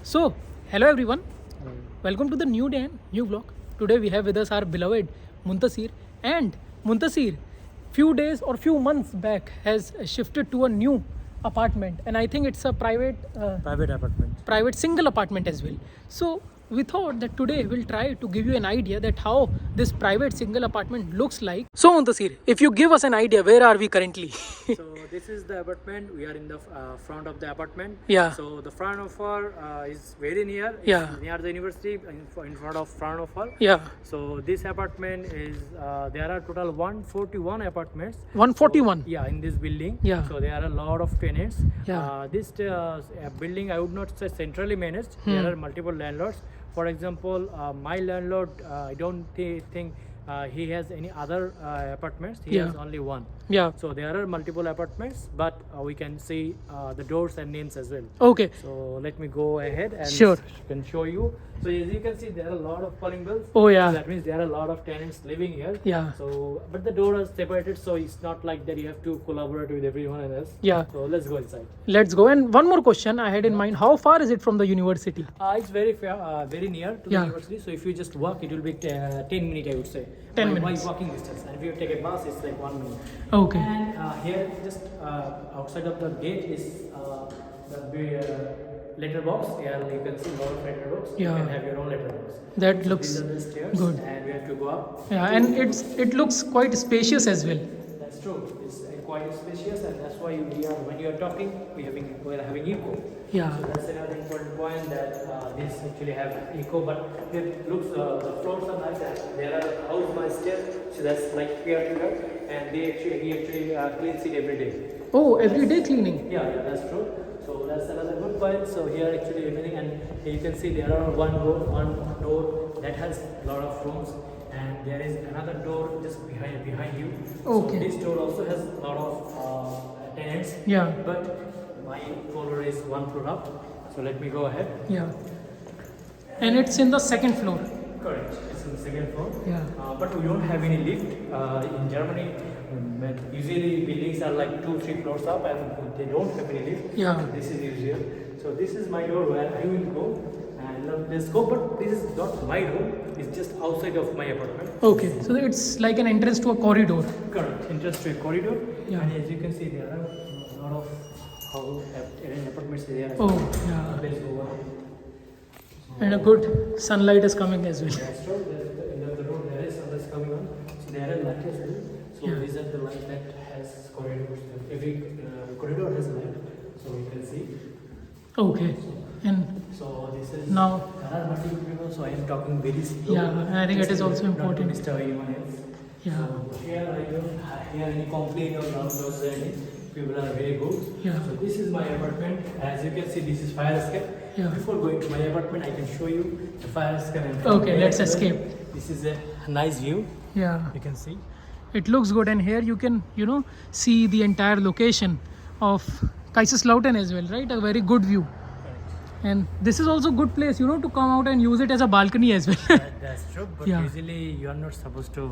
So, hello everyone. Welcome to the new day and new vlog. Today we have with us our beloved Muntasir. And Muntasir, few days or few months back, has shifted to a new apartment, and I think it's a Private apartment. private single apartment as well. So we thought that today we'll try to give you an idea that how this private single apartment looks like. So Muntasir, if you give us an idea, where are we currently? So this is the apartment. We are in the front of the apartment. Yeah. So the front of our is very near. It's Yeah. near the university in front of our. Yeah, So this apartment is there are total 141 apartments. 141. Yeah, in this building. Yeah. So there are a lot of tenants. Yeah. This building I would not say centrally managed. There are multiple landlords. For example, my landlord, I don't think he has any other apartments. He Yeah. has only one. Yeah. So there are multiple apartments, but we can see the doors and names as well. Okay. So let me go ahead and Sure. can show you. So as you can see, there are a lot of calling bells. Oh, yeah. So that means there are a lot of tenants living here. Yeah. So, but the door is separated, so it's not like that you have to collaborate with everyone else. Yeah. So let's go inside. Let's go. And one more question I had in mind: how far is it from the university? It's very fair, very near to the Yeah. university. So if you just walk, it will be 10 minutes, I would say. 10 by minutes. walking distance. And if you take a bus, it's like 1 minute. Okay. And here, just outside of the gate is the letter box. Here you can see a lot of letter box. Yeah. You can have your own letter box. That So looks these are the stairs, good. and we have to go up. Yeah, and it looks quite spacious as well. That's true. It's quite spacious, and that's why when you are talking, we are having echo. Yeah. So that's another important point that this actually have echo, but it looks the floors are nice. And there are house by stairs, so that's like here to here, and he actually cleans it every day. Oh, everyday cleaning. Yeah, that's true. So that's another good point. So here actually everything, and here you can see there are one door that has a lot of rooms, and there is another door just behind you. Okay. So this door also has a lot of tenants. Yeah. But my floor is one floor up. So let me go ahead. Yeah. And it's in the second floor. Correct. It's in the second floor. Yeah. But we don't have any lift in Germany. Usually buildings are like 2-3 floors up, and they don't have any lift. Yeah. So this is usual. So this is my door where I will go, and let's go. But this is not my door. It's just outside of my apartment. Okay. So it's like an entrance to a corridor. Correct. Entrance to a corridor. Yeah. And as you can see, there are a lot of apartments there. Oh, yeah. Let's go on. And a good sunlight is coming as well. That's true. In the road there is sunlight coming on. So there are lights as well. So Yeah. these are the lights that has corridors. Every corridor has a light, so you can see. Okay. And So this is now, there are multiple people. So I am talking very slow. Yeah, and I think it is also Not to important. disturb anyone else. Yeah. So here I don't hear any complaint or noise or anything. People are very good. Yeah. So this is my apartment. As you can see, this is fire escape. Yeah. Before going to my apartment, I can show you the fire escape. and Okay, there let's as well. escape. This is a nice view. yeah, You can see. it looks good. And here you can, see the entire location of Kaiserslautern as well, right? A very good view. And this is also good place, to come out and use it as a balcony as well. That's true. But Yeah. usually you are not supposed to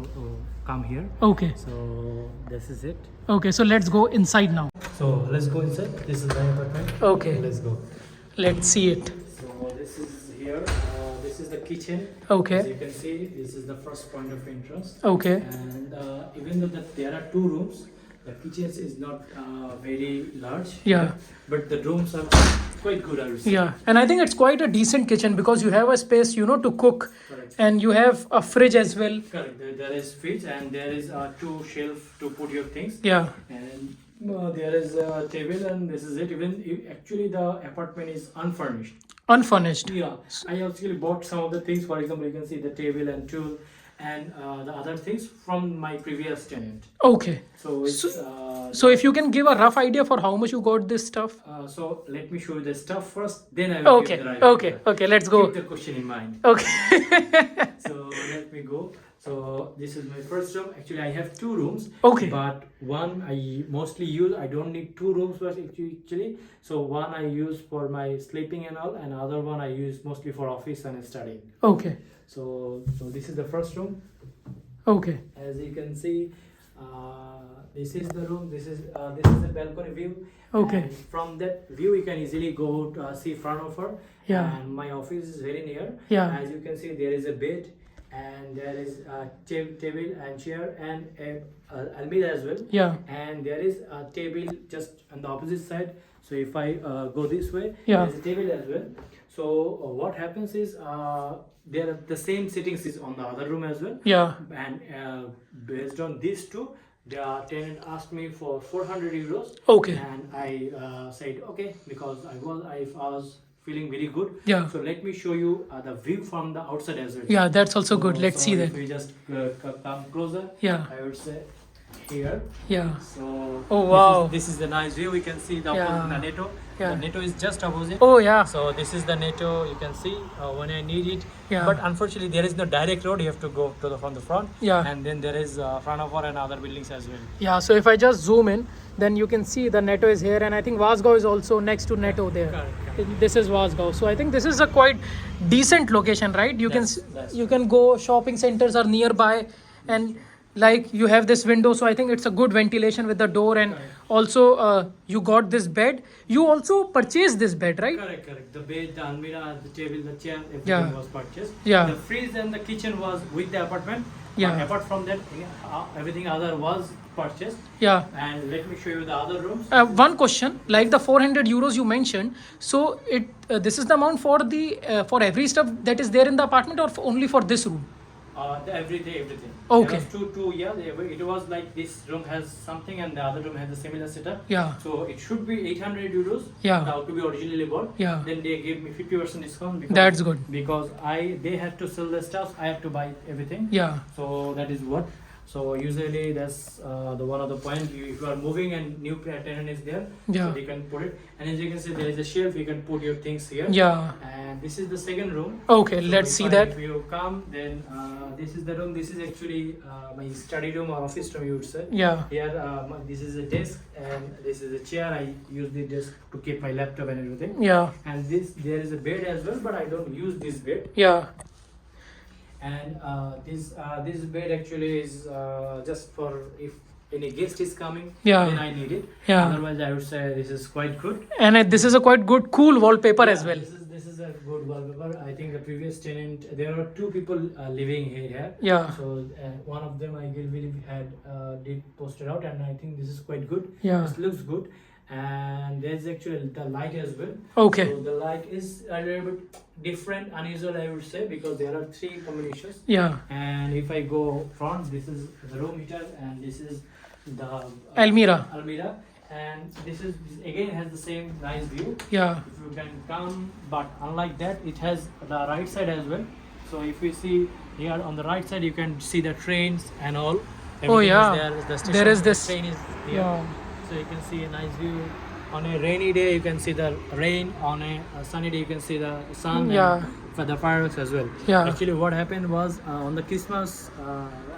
come here. Okay. So this is it. Okay, so let's go inside now. So let's go inside. This is my apartment. Okay. Let's go. Let's see it. So this is here. This is the kitchen. Okay. As you can see, this is the first point of entrance. Okay. And even though that there are 2 rooms, the kitchen is not very large. Yeah. But the rooms are quite good, I would say. Yeah, and I think it's quite a decent kitchen because you have a space, to cook, Correct. and you have a fridge as well. Correct. There is fridge, and there is 2 shelf to put your things. Yeah. And there is a table, and this is it. Actually the apartment is unfurnished. Unfurnished. Yeah, I actually bought some of the things. For example, you can see the table and tool and the other things from my previous tenant. Okay. So it's So if you can give a rough idea for how much you got this stuff. so let me show you the stuff first, then I will Okay. give the right Okay. answer. Okay. Let's go. Keep the question in mind. Okay. So let me go. So this is my first room. Actually, I have 2 rooms. Okay. But one I mostly use. I don't need 2 rooms but actually. So one I use for my sleeping and all, and other one I use mostly for office and studying. Okay. So this is the first room. Okay. As you can see, This is the room. This is the balcony view. Okay. And from that view, you can easily go to, see Fraunhofer. Yeah. And my office is very near. Yeah. As you can see, there is a bed, and there is a table and chair and a almirah as well. Yeah. And there is a table just on the opposite side. So if I go this way, Yeah. there's a table as well. So what happens is there are the same settings is on the other room as well. Yeah. And based on these two, the tenant asked me for 400 euros. Okay. And I said okay, because I was feeling very good. Yeah. So let me show you the view from the outside as well. Yeah, that's also good. Let's see if that. we just come closer, Yeah. I would say here. Yeah. So Oh, wow. this is the nice view. We can see the Yeah. opposite, the NATO. Yeah. The NATO is just opposite. Oh yeah. So this is the NATO. You can see when I need it. Yeah. But unfortunately, there is no direct road. You have to go to from the front. Yeah. And then there is Fraunhofer and other buildings as well. Yeah, so if I just zoom in, then you can see the Netto is here, and I think Wasgau is also next to Netto there. Correct. This is Wasgau, so I think this is a quite decent location, right? You That's you can go, shopping centers are nearby, and like you have this window, so I think it's a good ventilation with the door, and Correct. also you got this bed. You also purchased this bed, right? Correct. The bed, the almirah, the table, the chair, everything Yeah. was purchased. Yeah. The fridge and the kitchen was with the apartment. Yeah. But apart from that, everything other was purchased. Yeah. And let me show you the other rooms. One question, like the 400 euros you mentioned, so it this is the amount for the for every stuff that is there in the apartment, or only for this room? Everything. Okay. There was two. Yeah. It was like this room has something and the other room has a similar setup. Yeah. So it should be 800 euros. Yeah. Now to be originally bought. Yeah. Then they gave me 50% discount. Because, That's good. Because they had to sell the stuff. I have to buy everything. Yeah. So that is what. So usually that's the one of the point. If you are moving and new tenant is there, Yeah. so they can put it. And as you can see, there is a shelf. You can put your things here. Yeah. And this is the second room. Okay, So let's see that. If you come, then this is the room. This is actually my study room or office room, you would say. Yeah. Here, this is a desk and this is a chair. I use the desk to keep my laptop and everything. Yeah. And there is a bed as well, but I don't use this bed. Yeah. And this bed actually is just for if any guest is coming, Yeah. then I need it. Yeah. Otherwise, I would say this is quite good. And this is a quite good, cool wallpaper as Yeah, well. This is a good wallpaper. I think the previous tenant, there are two people living here. Yeah. So one of them I believe did post it out, and I think this is quite good. Yeah. This looks good, and there's actually the light as well. Okay. So the light is a little bit different, unusual, I would say, because there are three combinations. Yeah. And if I go front, this is the room heater, and this is the Almirah. And this again has the same nice view. Yeah. If you can come, but unlike that, it has the right side as well. So if you see here on the right side, you can see the trains and all. Oh, Everything yeah. is there. The station, There is the this- train is here. Yeah. So you can see a nice view. On a rainy day, you can see the rain. On a sunny day, you can see the sun. Yeah. And for the fireworks as well. Yeah. Actually, what happened was on the Christmas,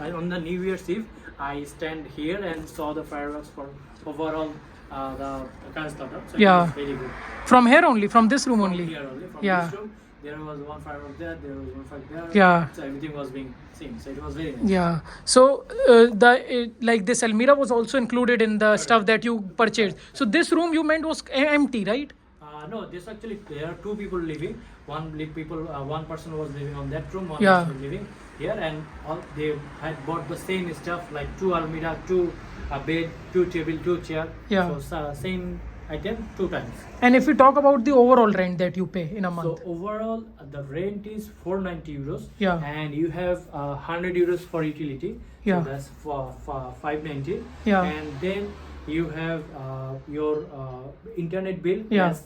on the New Year's Eve, I stand here and saw the fireworks for overall the Kanzlata. So Yeah. it was very good. From here only, from this room From only. here only, from Yeah. this room, there was one firework there, there was one firework there. Yeah. So everything was being seen. So it was very nice. Yeah. So like this Almirah was also included in the stuff that you purchased. So this room you meant was empty, right? No, this actually there are two people living. One person was living on that room, one Yeah. person living here, and all they had bought the same stuff like two almirah, two bed, two table, two chair. Yeah. So same item two times. And if we talk about the overall rent that you pay in a month. So overall, the rent is 490 euros. Yeah. And you have 100 euros for utility. Yeah. So that's for 590. Yeah. And then you have your internet bill. Yeah. That's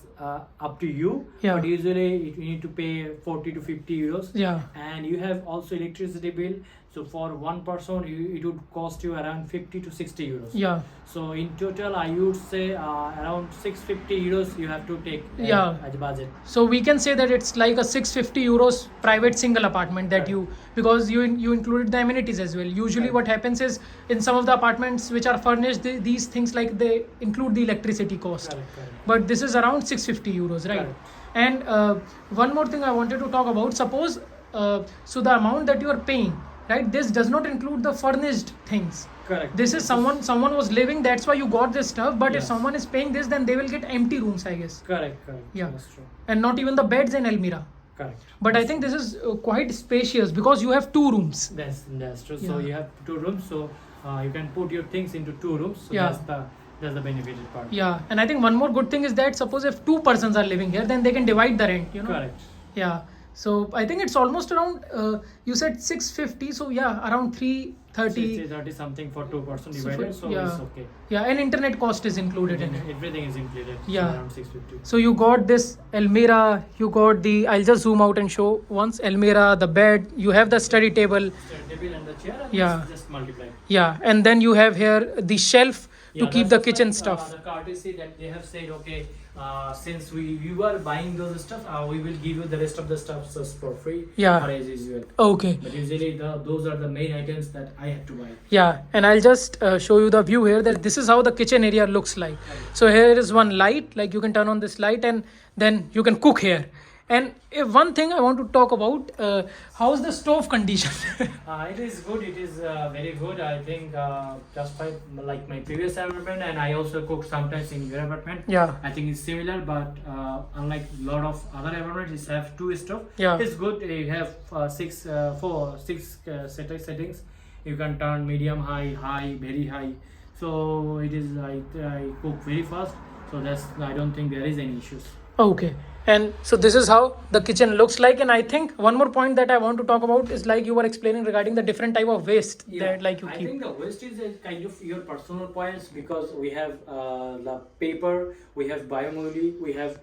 up to you. Yeah. But usually you need to pay 40 to 50 euros. Yeah. And you have also electricity bill. So for one person, it would cost you around 50 to 60 euros. Yeah. So in total, I would say around 650 euros you have to take Yeah. as a budget. So we can say that it's like a 650 euros private single apartment that you, because you included the amenities as well. Usually Right. what happens is in some of the apartments which are furnished, these things like they include the electricity cost. Correct. But this is around 650 euros, right? Correct. And one more thing I wanted to talk about, suppose so the amount that you are paying right? This does not include the furnished things. Correct. This is someone was living, that's why you got this stuff. But if Yes. someone is paying this, then they will get empty rooms, I guess. Correct. Yeah. That's true. And not even the beds in Elmira. Correct. But I think this is quite spacious because you have 2 rooms. That's true. So Yeah. you have 2 rooms, so you can put your things into 2 rooms. So Yeah. that's the benefited part. Yeah, and I think one more good thing is that suppose if 2 persons are living here, then they can divide the rent, you know. Correct. Yeah. So I think it's almost around you said 650, so yeah, around 330. 30 something for 2 person So divided, for- so yeah. it's okay. Yeah, and internet cost is included in it. Everything is included. Yeah. So around 650. So you got this Elmira, you got the, I'll just zoom out and show once, Elmira, the bed, you have the study table. So table and the chair, and Yeah. just multiply. Yeah, and then you have here the shelf to keep the that's kitchen like, stuff. The courtesy that they have said, okay, since you are buying those stuff, we will give you the rest of the stuff just for free. Yeah. Or as usual. Okay. But usually those are the main items that I had to buy. Yeah, and I'll just show you the view here that this is how the kitchen area looks like. So here is one light, like you can turn on this light and then you can cook here. And one thing I want to talk about, how's the stove condition? It is good. It is very good. I think just like my previous apartment, and I also cook sometimes in your apartment. Yeah. I think it's similar, but unlike a lot of other apartments, it have 2 stove. Yeah. It's good. You have 6 settings. You can turn medium, high, very high. So it is I cook very fast. So that's I don't think there is any issues. Okay. And so this is how the kitchen looks like. And I think one more point that I want to talk about is like you were explaining regarding the different type of waste that like you I keep. think the waste is a kind of your personal points because we have the paper, we have biomoli, we have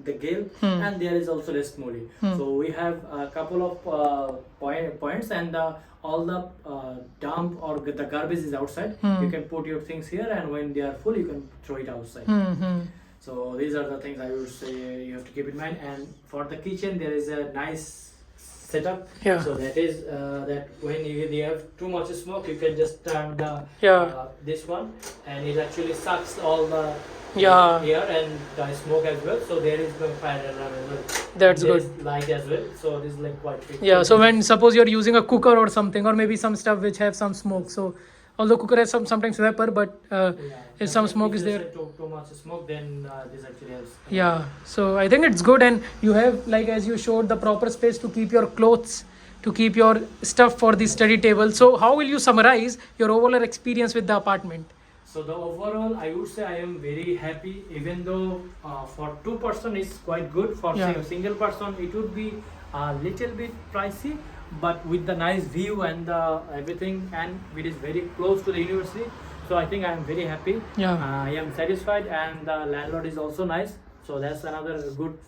the gel, and there is also rest moli. So we have a couple of points, and all the dump or the garbage is outside. You can put your things here, and when they are full, you can throw it outside. So these are the things I would say you have to keep in mind. And for the kitchen, there is a nice setup. Yeah. So that is that when you have too much smoke, you can just turn the this one, and it actually sucks all the air and the smoke as well. So there is no fire alarm as well. That's There good. is light as well. So this is like quite big. Yeah, so when suppose you're using a cooker or something, or maybe some stuff which have some smoke. So although cooker has sometimes vapor, but if some smoke is there. Too much smoke, then this actually helps. Yeah, so I think it's good, and you have, like as you showed, the proper space to keep your clothes, to keep your stuff for the study table. So how will you summarize your overall experience with the apartment? So the overall, I would say I am very happy. Even though for 2 person it's quite good. For Yeah. say a single person, it would be a little bit pricey. But with the nice view and everything, and it is very close to the university, so I think I am very happy. Yeah. I am satisfied, and the landlord is also nice. So that's another good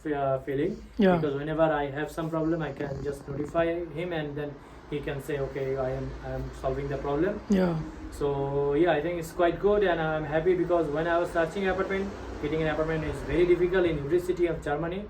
feeling. Yeah. Because whenever I have some problem, I can just notify him, and then he can say, okay, I am solving the problem. Yeah. So yeah, I think it's quite good, and I'm happy because when I was searching apartment, getting an apartment is very difficult in every city of Germany.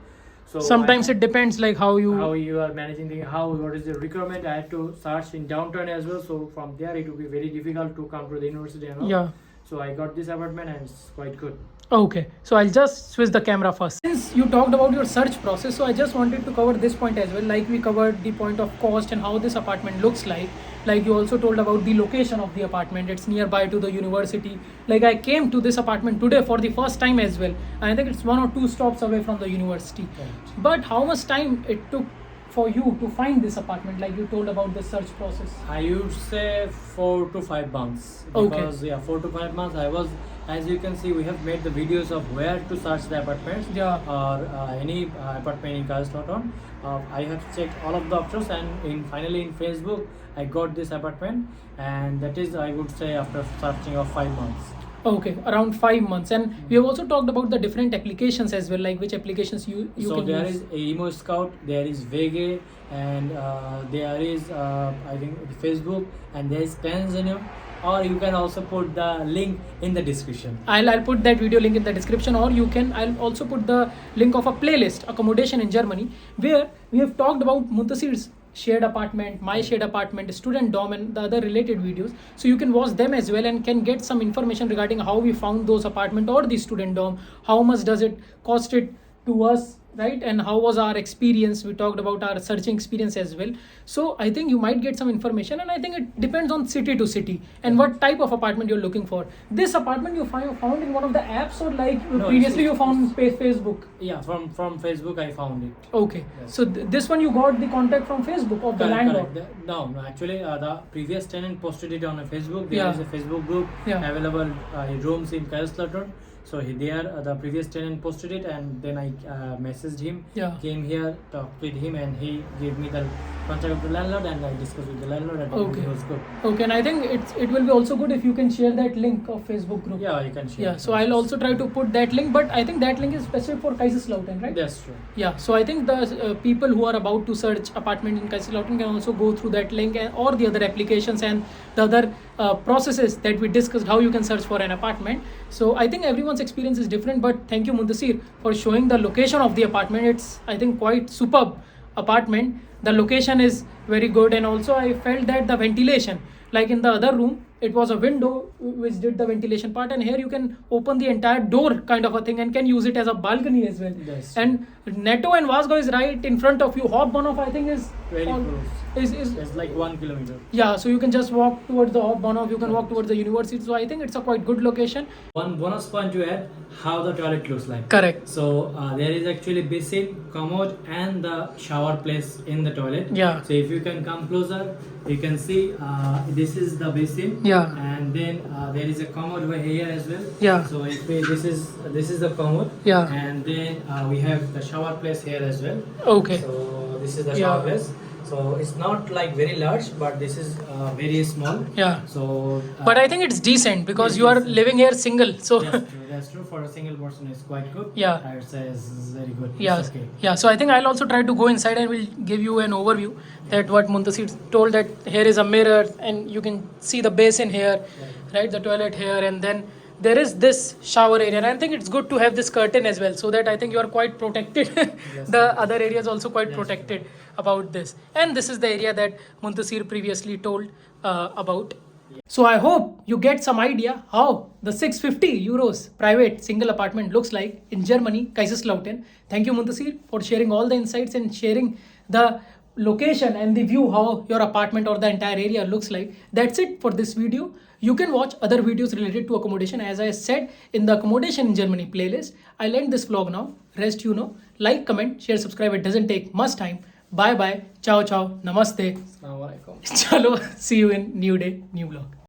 So Sometimes it depends like how you. how you are managing what is the requirement. I had to search in downtown as well. So from there, it would be very difficult to come to the university and all. Yeah. So I got this apartment, and it's quite good. Okay, so I'll just switch the camera first. Since you talked about your search process, so I just wanted to cover this point as well. Like we covered the point of cost and how this apartment looks like. Like you also told about the location of the apartment. It's nearby to the university. Like I came to this apartment today for the first time as well. I think it's 1 or 2 stops away from the university. Right. But how much time it took for you to find this apartment? Like you told about the search process. I would say 4 to 5 months. Okay. Because 4 to 5 months I was, as you can see, we have made the videos of where to search the apartments. Yeah. Or any apartment in Kazakhstan. I have checked all of the options, and finally in Facebook I got this apartment, and that is, I would say, after searching of 5 months. Okay, around 5 months. And we have also talked about the different applications as well, like which applications you So can there use. is Emo Scout, there is Vege, and there is I think Facebook, and there is Tanzanium. Or you can also put the link in the description. I'll put that video link in the description, or I'll also put the link of a playlist, accommodation in Germany, where we have talked about Muntasir's shared apartment, my shared apartment, student dorm, and the other related videos. So you can watch them as well and can get some information regarding how we found those apartment or the student dorm, how much does it cost it to us right? And how was our experience? We talked about our searching experience as well. So I think you might get some information, and I think it depends on city to city and what type of apartment you're looking for. This apartment you found in one of the apps, or like No, previously you it's- found Facebook? Yeah, from Facebook I found it. Okay, Yes. so this one you got the contact from Facebook of the Correct, landlord. correct. No, actually, the previous tenant posted it on a Facebook. There Yeah. is a Facebook group Yeah. available rooms in Kaiserslautern. So there, the previous tenant posted it, and then I messaged him. Yeah. Came here, talked with him, and he gave me the contact of the landlord, and I discussed with the landlord, and Okay. it was good. Okay, and I think it will be also good if you can share that link of Facebook group. Yeah, you can share. Yeah, so I'll also try to put that link, but I think that link is specific for Kaiserslautern, right? That's true. Yeah, so I think the people who are about to search apartment in Kaiserslautern can also go through that link, and or the other applications and the other processes that we discussed, how you can search for an apartment. So I think everyone's experience is different, but thank you, Muntasir, for showing the location of the apartment. It's, I think, quite superb apartment. The location is very good, and also I felt that the ventilation, like in the other room, it was a window which did the ventilation part, and here you can open the entire door kind of a thing and can use it as a balcony as well. Yes. And Netto and Vasco is right in front of you. Hobbanovf, I think, is Very on- close. is It's like 1 kilometer. yeah, so you can just walk towards the Hobbanovf, you can walk towards the university. So I think it's a quite good location. One bonus point to add, how the toilet looks like. Correct. So there is actually basin, commode, and the shower place in the toilet. Yeah. So if you can come closer, you can see this is the basin. Yeah. And then there is a commode over here as well. Yeah. So if we, this is the commode. Yeah. And then we have the shower place here as well. Okay. So this is the Yeah. shower place. So it's not like very large, but this is very small. Yeah. So. But I think it's decent because Yes, you are yes. living here single. So That's true. That's true. For a single person, it's quite good. Yeah. I would say it's very good. yeah, It's okay. yeah. So I think I'll also try to go inside and we'll give you an overview that what Muntasir told, that here is a mirror and you can see the basin here, right? The toilet here, and then there is this shower area. And I think it's good to have this curtain as well, so that I think you are quite protected. The other area is also quite protected about this. And this is the area that Muntasir previously told about. So I hope you get some idea how the 650 euros private single apartment looks like in Germany, Kaiserslautern. Thank you, Muntasir, for sharing all the insights and sharing the location and the view how your apartment or the entire area looks like. That's it for this video. You can watch other videos related to accommodation, as I said, in the accommodation in Germany playlist. I'll end this vlog now. Rest you know. Like, comment, share, subscribe. It doesn't take much time. Bye bye. Ciao ciao. Namaste. Assalamualaikum. Chalo. See you in new day, new vlog.